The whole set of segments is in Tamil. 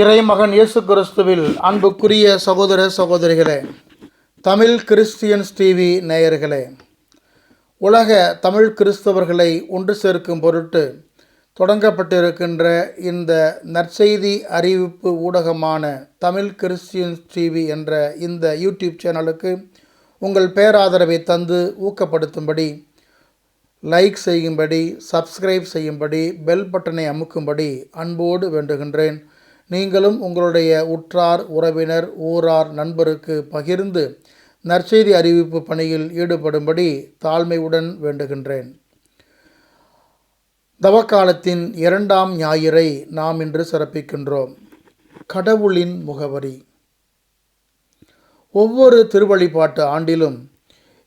இறைமகன் இயேசு கிறிஸ்துவில் அன்புக்குரிய சகோதர சகோதரிகளே, தமிழ் கிறிஸ்டியன்ஸ் டிவி நேயர்களே, உலக தமிழ் கிறிஸ்தவர்களை ஒன்று சேர்க்கும் பொருட்டு தொடங்கப்பட்டிருக்கின்ற இந்த நற்செய்தி அறிவிப்பு ஊடகமான தமிழ் கிறிஸ்டியன்ஸ் டிவி என்ற இந்த யூடியூப் சேனலுக்கு உங்கள் பேராதரவை தந்து ஊக்கப்படுத்தும்படி, லைக் செய்யும்படி, சப்ஸ்கிரைப் செய்யும்படி, பெல் பட்டனை அமுக்கும்படி அன்போடு வேண்டுகின்றேன். நீங்களும் உங்களுடைய உற்றார், உறவினர், ஊரார், நண்பருக்கு பகிர்ந்து நற்செய்தி அறிவிப்பு பணியில் ஈடுபடும்படி தாழ்மையுடன் வேண்டுகின்றேன். தவக்காலத்தின் 2ஆம் ஞாயிறை நாம் இன்று சிறப்பிக்கின்றோம். கடவுளின் முகவரி. ஒவ்வொரு திருவழிபாட்டு ஆண்டிலும்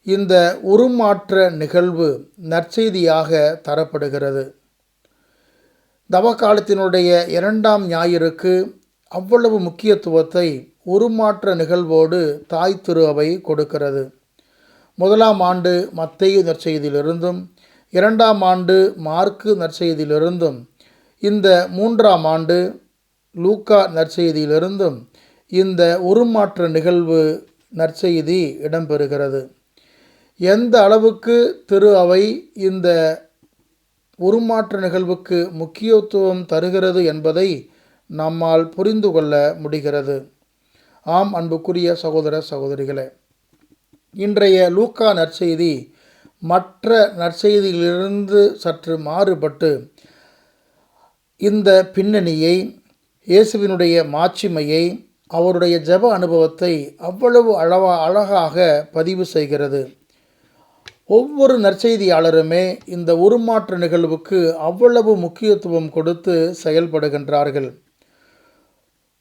இந்த உருமாற்ற நிகழ்வு நற்செய்தியாக தரப்படுகிறது. தவக்காலத்தினுடைய 2ஆம் ஞாயிறுக்கு அவ்வளவு முக்கியத்துவத்தை உருமாற்ற நிகழ்வோடு தாய் திரு அவை கொடுக்கிறது. 1ஆம் ஆண்டு மத்தேயு நற்செய்தியிலிருந்தும் 2ஆம் ஆண்டு மார்க்கு நற்செய்தியிலிருந்தும் இந்த 3ஆம் ஆண்டு லூக்கா நற்செய்தியிலிருந்தும் இந்த உருமாற்ற நிகழ்வு நற்செய்தி இடம்பெறுகிறது. எந்த அளவுக்கு திரு அவை இந்த உருமாற்ற நிகழ்வுக்கு முக்கியத்துவம் தருகிறது என்பதை நம்மால் புரிந்து கொள்ள முடிகிறது. ஆம், அன்புக்குரிய சகோதர சகோதரிகளே, இன்றைய லூக்கா நற்செய்தி மற்ற நற்செய்தியிலிருந்து சற்று மாறுபட்டு இந்த பின்னணியை, இயேசுவினுடைய மாட்சிமையை, அவருடைய ஜெப அனுபவத்தை அவ்வளவு அழகாக பதிவு செய்கிறது. ஒவ்வொரு நற்செய்தியாளருமே இந்த உருமாற்ற நிகழ்வுக்கு அவ்வளவு முக்கியத்துவம் கொடுத்து செயல்படுகின்றார்கள்.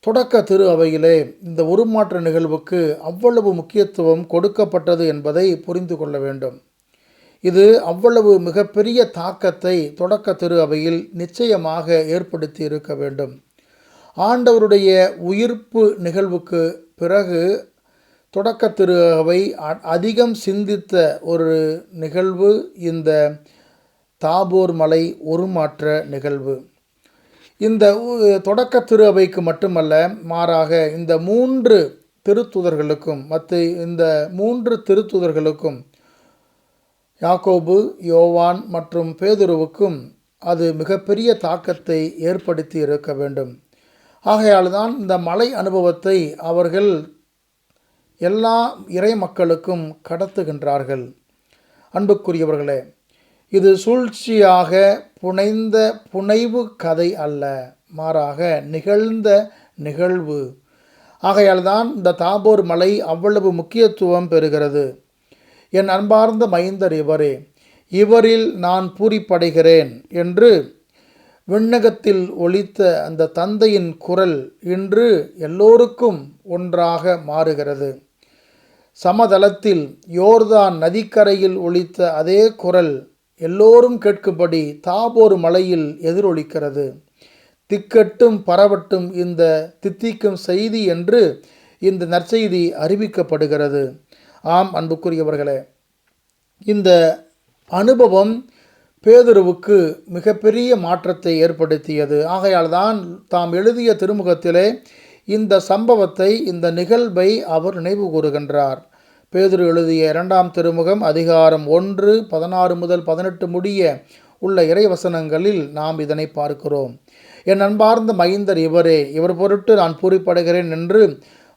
தொடக்க திரு அவையிலே இந்த உருமாற்ற நிகழ்வுக்கு அவ்வளவு முக்கியத்துவம் கொடுக்கப்பட்டது என்பதை புரிந்து கொள்ள வேண்டும். இது அவ்வளவு மிகப்பெரிய தாக்கத்தை தொடக்க திரு அவையில் நிச்சயமாக ஏற்படுத்தி இருக்க வேண்டும். ஆண்டவருடைய உயிர்ப்பு நிகழ்வுக்கு பிறகு தொடக்க திரு அவை அதிகம் சிந்தித்த ஒரு நிகழ்வு இந்த தாபோர் மலை உருமாற்ற நிகழ்வு. இந்த தொடக்க திரு அவைக்கு மட்டுமல்ல, மாறாக இந்த 3 திருத்தூதர்களுக்கும் இந்த 3 திருத்தூதர்களுக்கும் யாக்கோபு, யோவான் மற்றும் பேதுருவுக்கும் அது மிகப்பெரிய தாக்கத்தை ஏற்படுத்தி இருக்க வேண்டும். ஆகையால் தான் இந்த மலை அனுபவத்தை அவர்கள் எல்லா இறை மக்களுக்கும் கடத்துகின்றார்கள். அன்புக்குரியவர்களே, இது சூழ்ச்சியாக புனைந்த புனைவு கதை அல்ல, மாறாக நிகழ்ந்த நிகழ்வு. ஆகையால் தான் இந்த தாபோர் மலை அவ்வளவு முக்கியத்துவம் பெறுகிறது. என் அன்பார்ந்த மைந்தர் இவரே, இவரில் நான் பூரிப்படைகிறேன் என்று விண்ணகத்தில் ஒலித்த அந்த தந்தையின் குரல் இன்று எல்லோருக்கும் ஒன்றாக மாறுகிறது. சமதளத்தில் யோர்தான் நதிக்கரையில் ஒலித்த அதே குரல் எல்லோரும் கேட்கும்படி தாபோர் மலையில் எதிரொலிக்கிறது. திக்கட்டும் பரவட்டும் இந்த தித்திக்கும் செய்தி என்று இந்த நற்செய்தி அறிவிக்கப்படுகிறது. ஆம், அன்புக்குரியவர்களே, இந்த அனுபவம் பேதுருவுக்கு மிகப்பெரிய மாற்றத்தை ஏற்படுத்தியது. ஆகையால் தான் தாம் எழுதிய திருமுகத்திலே இந்த சம்பவத்தை, இந்த நிகழ்வை அவர் நினைவு கூறுகின்றார். பேதுரு எழுதிய 2ஆம் திருமுகம் அதிகாரம் 1 16 முதல் 18 முடிய உள்ள இறைவசனங்களில் நாம் இதனை பார்க்கிறோம். என் அன்பார்ந்த மைந்தர் இவரே, இவர் பொருட்டு நான் பூரிப்படைகிறேன் என்று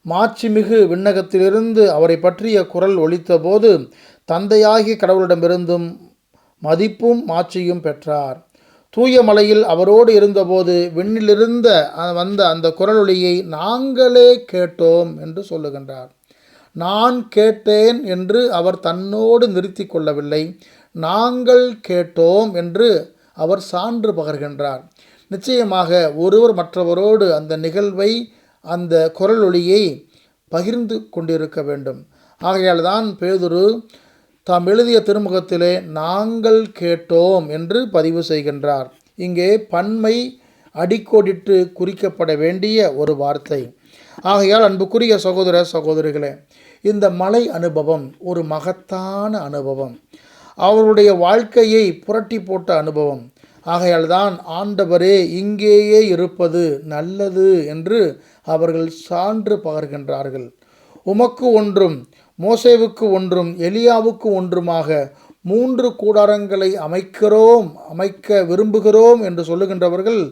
மாட்சிமிகு விண்ணகத்திலிருந்து அவரை பற்றிய குரல் ஒலித்தபோது தந்தையாகிய கடவுளிடமிருந்தும் மதிப்பும் மாட்சியும் பெற்றார். தூய மலையில் அவரோடு இருந்தபோது விண்ணிலிருந்த வந்த அந்த குரலொலியை நாங்களே கேட்டோம் என்று சொல்லுகின்றார். நான் கேட்டேன் என்று அவர் தன்னோடு நிறுத்தி கொள்ளவில்லை, நாங்கள் கேட்டோம் என்று அவர் சான்று பகர்கின்றார். நிச்சயமாக ஒருவர் மற்றவரோடு அந்த நிகழ்வை, அந்த குரலொலியை பகிர்ந்து கொண்டிருக்க வேண்டும். ஆகையால் தான் பேதுரு தாம் எழுதிய திருமுகத்திலே நாங்கள் கேட்டோம் என்று பதிவு செய்கின்றார். இங்கே பன்மை அடிக்கோடிட்டு குறிக்கப்பட வேண்டிய ஒரு வார்த்தை. ஆகையால் அன்புக்குரிய சகோதர சகோதரிகளே, இந்த மலை அனுபவம் ஒரு மகத்தான அனுபவம். அவருடைய வாழ்க்கையை புரட்டி போட்ட அனுபவம். ஆகையால் தான் ஆண்டவரே இங்கேயே இருப்பது நல்லது என்று அவர்கள் சான்று பகர்கின்றார்கள். உமக்கு ஒன்றும், மோசேவுக்கு ஒன்றும், எலியாவுக்கு ஒன்றுமாக 3 கூடாரங்களை அமைக்க விரும்புகிறோம் என்று சொல்லுகின்றவர்கள்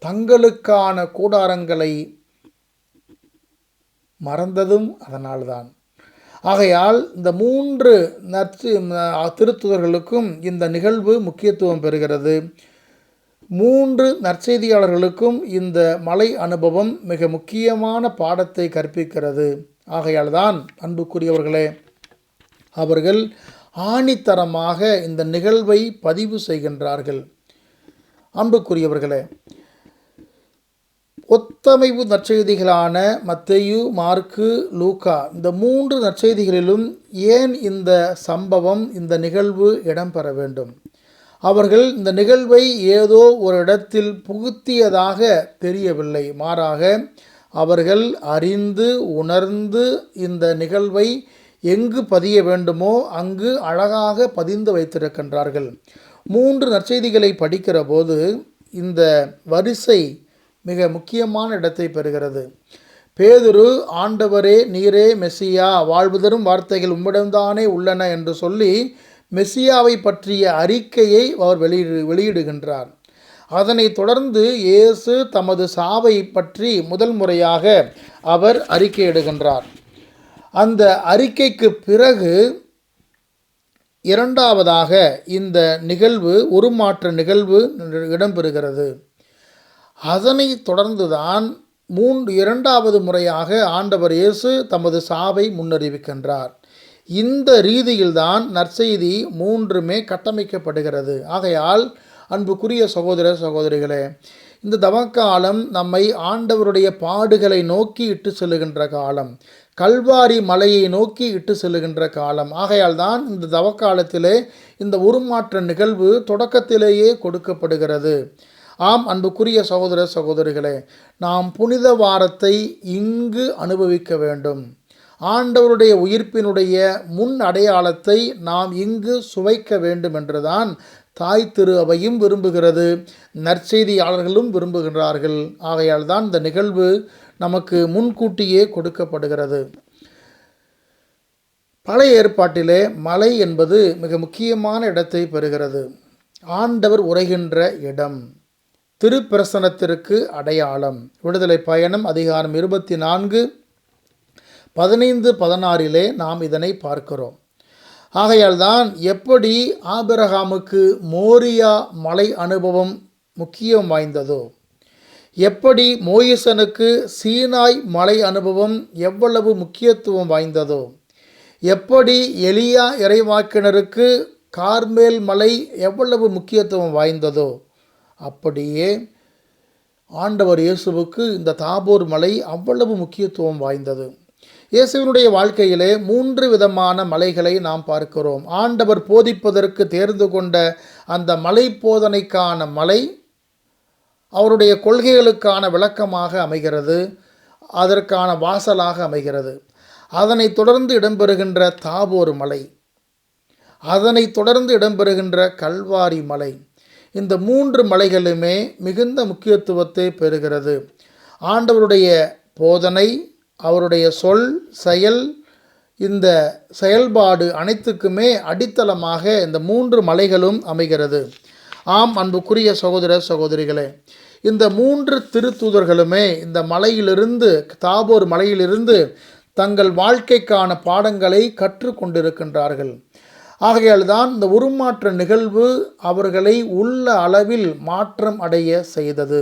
தங்களுக்கான கூடாரங்களை மறந்ததும் அதனால்தான். ஆகையால் இந்த 3 திருத்துதர்களுக்கும் இந்த நிகழ்வு முக்கியத்துவம் பெறுகிறது. 3 நற்செய்தியாளர்களுக்கும் இந்த மலை அனுபவம் மிக முக்கியமான பாடத்தை கற்பிக்கிறது. ஆகையால் தான் அன்புக்குரியவர்களே, அவர்கள் ஆணித்தரமாக இந்த நிகழ்வை பதிவு செய்கின்றார்கள். அன்புக்குரியவர்களே, ஒத்தமைவு நற்செய்திகளான மத்தேயு, மார்க்கு, லூக்கா இந்த 3 நற்செய்திகளிலும் ஏன் இந்த சம்பவம், இந்த நிகழ்வு இடம்பெற வேண்டும்? அவர்கள் இந்த நிகழ்வை ஏதோ ஒரு இடத்தில் புகுத்தியதாக தெரியவில்லை. மாறாக அவர்கள் அறிந்து உணர்ந்து இந்த நிகழ்வை எங்கு பதிய வேண்டுமோ அங்கு அழகாக பதிந்து வைத்திருக்கின்றார்கள். 3 நற்செய்திகளை படிக்கிற போது இந்த வரிசை மிக முக்கியமான இடத்தை பெறுகிறது. பேதுரு, ஆண்டவரே நீரே மெசியா, வாழ்வு தரும் வார்த்தைகள் உம்மிடம்தானே உள்ளன என்று சொல்லி மெசியாவை பற்றிய அறிக்கையை அவர் வெளியிடுகின்றார். அதனைத் தொடர்ந்து இயேசு தமது சாவை பற்றி முதல் முறையாக அவர் அறிக்கையிடுகின்றார். அந்த அறிக்கைக்கு பிறகு இரண்டாவதாக இந்த நிகழ்வு, உருமாற்ற நிகழ்வு இடம்பெறுகிறது. அதனைத் தொடர்ந்துதான் இரண்டாவது முறையாக ஆண்டவர் இயேசு தமது சாவை முன்னறிவிக்கின்றார். இந்த ரீதியில்தான் நற்செய்தி 3மே கட்டமைக்கப்படுகிறது. ஆகையால் அன்புக்குரிய சகோதர சகோதரிகளே, இந்த தவக்காலம் நம்மை ஆண்டவருடைய பாடுகளை நோக்கி இட்டு செல்லுகின்ற காலம், கல்வாரி மலையை நோக்கி இட்டு செல்லுகின்ற காலம். ஆகையால் தான் இந்த தவக்காலத்திலே இந்த உருமாற்ற நிகழ்வு தொடக்கத்திலேயே கொடுக்கப்படுகிறது. ஆம் அன்புக்குரிய சகோதர சகோதரிகளே, நாம் புனித வாரத்தை இங்கு அனுபவிக்க வேண்டும். ஆண்டவருடைய உயிர்ப்பினுடைய முன் அடையாளத்தை நாம் இங்கு சுவைக்க வேண்டும் என்றுதான் தாய் திரு அவையும் விரும்புகிறது, நற்செய்தியாளர்களும் விரும்புகின்றார்கள். ஆகையால் தான் இந்த நிகழ்வு நமக்கு முன்கூட்டியே கொடுக்கப்படுகிறது. பழைய ஏற்பாட்டிலே மலை என்பது மிக முக்கியமான இடத்தை பெறுகிறது. ஆண்டவர் உரைகின்ற இடம், திருப்பிரசனத்திற்கு அடையாளம். விடுதலை பயணம் அதிகாரம் 24, 15, 16 நாம் இதனை பார்க்கிறோம். ஆகையால் தான் எப்படி ஆபிரகாமுக்கு மோரியா மலை அனுபவம் முக்கியம் வாய்ந்ததோ, எப்படி மோயிசனுக்கு சீனாய் மலை அனுபவம் எவ்வளவு முக்கியத்துவம் வாய்ந்ததோ, எப்படி எலியா இறைவாக்கினருக்கு கார்மேல் மலை எவ்வளவு முக்கியத்துவம் வாய்ந்ததோ, அப்படியே ஆண்டவர் இயேசுவுக்கு இந்த தாபோர் மலை அவ்வளவு முக்கியத்துவம் வாய்ந்தது. இயேசுவினுடைய வாழ்க்கையிலே 3 விதமான மலைகளை நாம் பார்க்கிறோம். ஆண்டவர் போதிப்பதற்கு தேர்ந்து கொண்ட அந்த மலை போதனைக்கான மலை அவருடைய கொள்கைகளுக்கான விளக்கமாக அமைகிறது, அதற்கான வாசலாக அமைகிறது. அதனைத் தொடர்ந்து இடம்பெறுகின்ற தாபோர் மலை, அதனைத் தொடர்ந்து இடம்பெறுகின்ற கல்வாரி மலை. இந்த 3 மலைகளுமே மிகுந்த முக்கியத்துவத்தை பெறுகிறது. ஆண்டவருடைய போதனை, அவருடைய சொல், செயல், இந்த செயல்பாடு அனைத்துக்குமே அடித்தளமாக இந்த 3 மலைகளும் அமைகிறது. ஆம் அன்புக்குரிய சகோதர சகோதரிகளே, இந்த 3 திருத்தூதர்களுமே இந்த மலையிலிருந்து, தாபோர் மலையிலிருந்து தங்கள் வாழ்க்கைக்கான பாடங்களை கற்றுக்கொண்டிருக்கின்றார்கள். ஆகையால் தான் இந்த உருமாற்ற நிகழ்வு அவர்களை உள்ள அளவில் மாற்றம் அடைய செய்தது.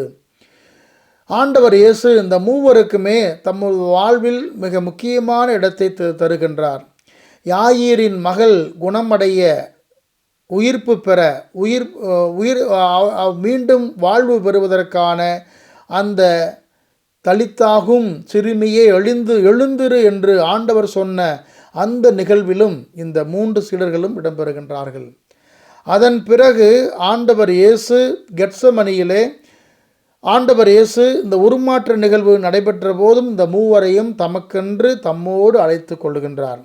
ஆண்டவர் இயேசு இந்த மூவருக்குமே தமது வாழ்வில் மிக முக்கியமான இடத்தை தருகின்றார். யாயீரின் மகள் குணமடைய, உயிர்ப்பு பெற, மீண்டும் வாழ்வு பெறுவதற்கான அந்த தலித்தாகும் சிறுமியே எழுந்திரு என்று ஆண்டவர் சொன்ன அந்த நிகழ்விலும் இந்த 3 சீடர்களும் இடம்பெறுகின்றார்கள். அதன் பிறகு ஆண்டவர் இயேசு கெத்சமனியிலே, ஆண்டவர் இயேசு இந்த உருமாற்ற நிகழ்வு நடைபெற்ற போதும் இந்த மூவரையும் தமக்கென்று தம்மோடு அழைத்து கொள்ளுகின்றார்.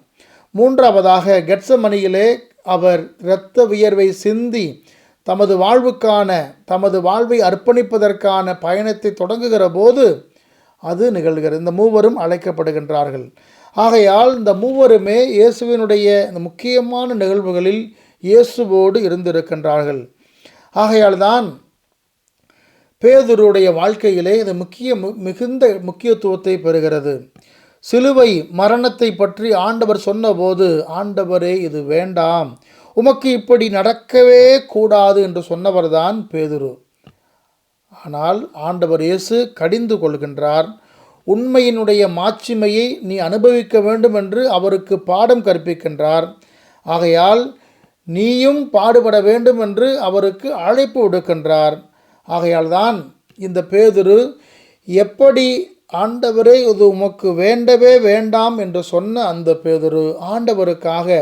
3ஆவதாக கெத்சமனியிலே அவர் இரத்த வியர்வை சிந்தி தமது வாழ்வை அர்ப்பணிப்பதற்கான பயணத்தை தொடங்குகிற போது அது நிகழ்கிறது. இந்த மூவரும் அழைக்கப்படுகின்றார்கள். ஆகையால் இந்த மூவருமே இயேசுவினுடைய இந்த முக்கியமான நிகழ்வுகளில் இயேசுவோடு இருந்திருக்கின்றார்கள். ஆகையால் தான் பேதுருடைய வாழ்க்கையிலே இது மிகுந்த முக்கியத்துவத்தை பெறுகிறது. சிலுவை மரணத்தை பற்றி ஆண்டவர் சொன்னபோது, ஆண்டவரே இது வேண்டாம், உமக்கு இப்படி நடக்கவே கூடாது என்று சொன்னவர்தான் பேதுரு. ஆனால் ஆண்டவர் இயேசு கடிந்து கொள்கின்றார். உண்மையினுடைய மாட்சிமையை நீ அனுபவிக்க வேண்டும் என்று அவருக்கு பாடம் கற்பிக்கின்றார். ஆகையால் நீயும் பாடுபட வேண்டும் என்று அவருக்கு அழைப்பு விடுக்கின்றார். ஆகையால் தான் இந்த பேதுரு எப்படி ஆண்டவரே இது உமக்கு வேண்டவே வேண்டாம் என்று சொன்ன அந்த பேதுரு ஆண்டவருக்காக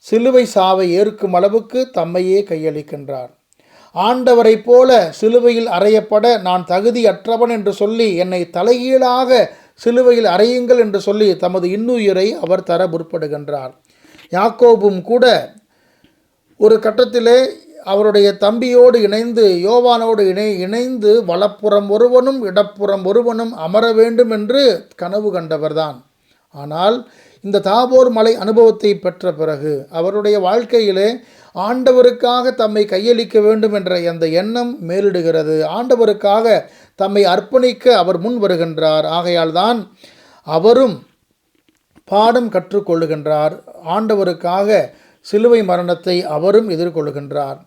சிலுவை சாவை ஏற்கும் அளவுக்கு தம்மையே கையளிக்கின்றார். ஆண்டவரை போல சிலுவையில் அறையப்பட நான் தகுதியற்றவன் என்று சொல்லி என்னை தலைகீழாக சிலுவையில் அறையுங்கள் என்று சொல்லி தமது இன்னுயிரை அவர் தர முற்படுகின்றார். யாக்கோபும் கூட ஒரு கட்டத்திலே அவருடைய தம்பியோடு இணைந்து யோவானோடு இணைந்து வலப்புறம் ஒருவனும் இடப்புறம் ஒருவனும் அமர வேண்டும் என்று கனவு கண்டவர்தான். ஆனால் இந்த தாபோர் மலை அனுபவத்தை பெற்ற பிறகு அவருடைய வாழ்க்கையிலே ஆண்டவருக்காக தம்மை கையளிக்க வேண்டும் என்ற அந்த எண்ணம் மேலிடுகிறது. ஆண்டவருக்காக தம்மை அர்ப்பணிக்க அவர் முன் வருகின்றார். ஆகையால் தான் அவரும் பாடம் கற்றுக்கொள்ளுகின்றார். ஆண்டவருக்காக சிலுவை மரணத்தை அவரும் எதிர்கொள்கின்றார்.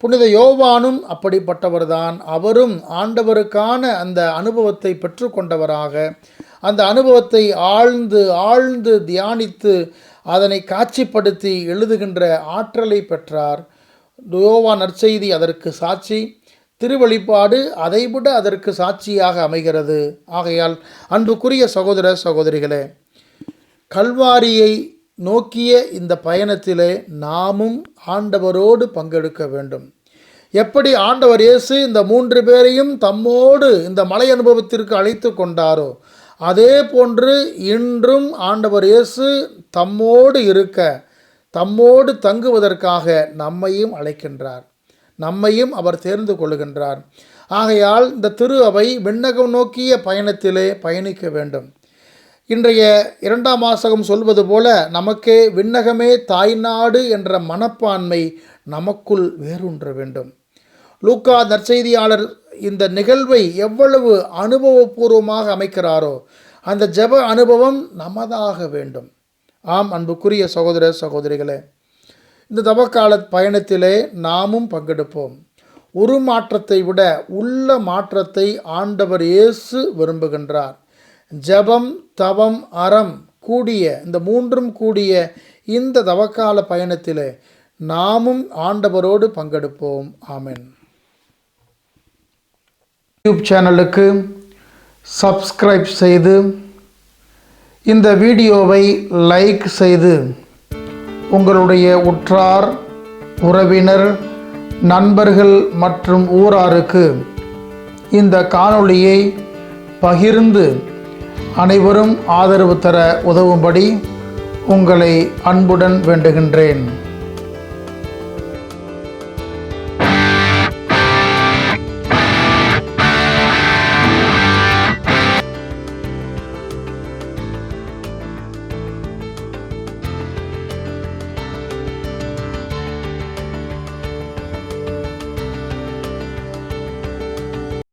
புனித யோவானும் அப்படிப்பட்டவர்தான். அவரும் ஆண்டவருக்கான அந்த அனுபவத்தை பெற்றுக்கொண்டவராக அந்த அனுபவத்தை ஆழ்ந்து தியானித்து அதனை காட்சிப்படுத்தி எழுதுகின்ற ஆற்றலை பெற்றார். யோவான் நற்செய்தி அதற்கு சாட்சி, திருவெளிப்பாடு அதைவிட அதற்கு சாட்சியாக அமைகிறது. ஆகையால் அன்புக்குரிய சகோதர சகோதரிகளே, கல்வாரியை நோக்கிய இந்த பயணத்திலே நாமும் ஆண்டவரோடு பங்கெடுக்க வேண்டும். எப்படி ஆண்டவர் இயேசு இந்த 3 பேரையும் தம்மோடு இந்த மலை அனுபவத்திற்கு அழைத்து கொண்டாரோ, அதே போன்று இன்றும் ஆண்டவர் இயேசு தம்மோடு இருக்க, தம்மோடு தங்குவதற்காக நம்மையும் அழைக்கின்றார். நம்மையும் அவர் தேர்ந்து கொள்கின்றார். ஆகையால் இந்த திரு அவை விண்ணகம் நோக்கிய பயணத்திலே பயணிக்க வேண்டும். இன்றைய 2ஆம் வாசகம் சொல்வது போல நமக்கே விண்ணகமே தாய்நாடு என்ற மனப்பான்மை நமக்குள் வேரூன்ற வேண்டும். லூக்கா நற்செய்தியாளர் இந்த நிகழ்வை எவ்வளவு அனுபவபூர்வமாக அமைக்கிறாரோ அந்த ஜெப அனுபவம் நமதாக வேண்டும். ஆம் அன்புக்குரிய சகோதர சகோதரிகளே, இந்த தவக்கால பயணத்திலே நாமும் பங்கெடுப்போம். ஒரு மாற்றத்தை விட உள்ள மாற்றத்தை ஆண்டவர் இயேசு விரும்புகின்றார். ஜெபம், தவம், அறம் கூடிய இந்த 3ம் கூடிய இந்த தவக்கால பயணத்திலே நாமும் ஆண்டவரோடு பங்கெடுப்போம். ஆமென். யூடியூப் சேனலுக்கு சப்ஸ்கிரைப் செய்து இந்த வீடியோவை லைக் செய்து உங்களுடைய உற்றார், உறவினர், நண்பர்கள் மற்றும் ஊராருக்கு இந்த காணொளியை பகிர்ந்து அனைவரும் ஆதரவு தர உதவும்படி உங்களை அன்புடன் வேண்டுகின்றேன்.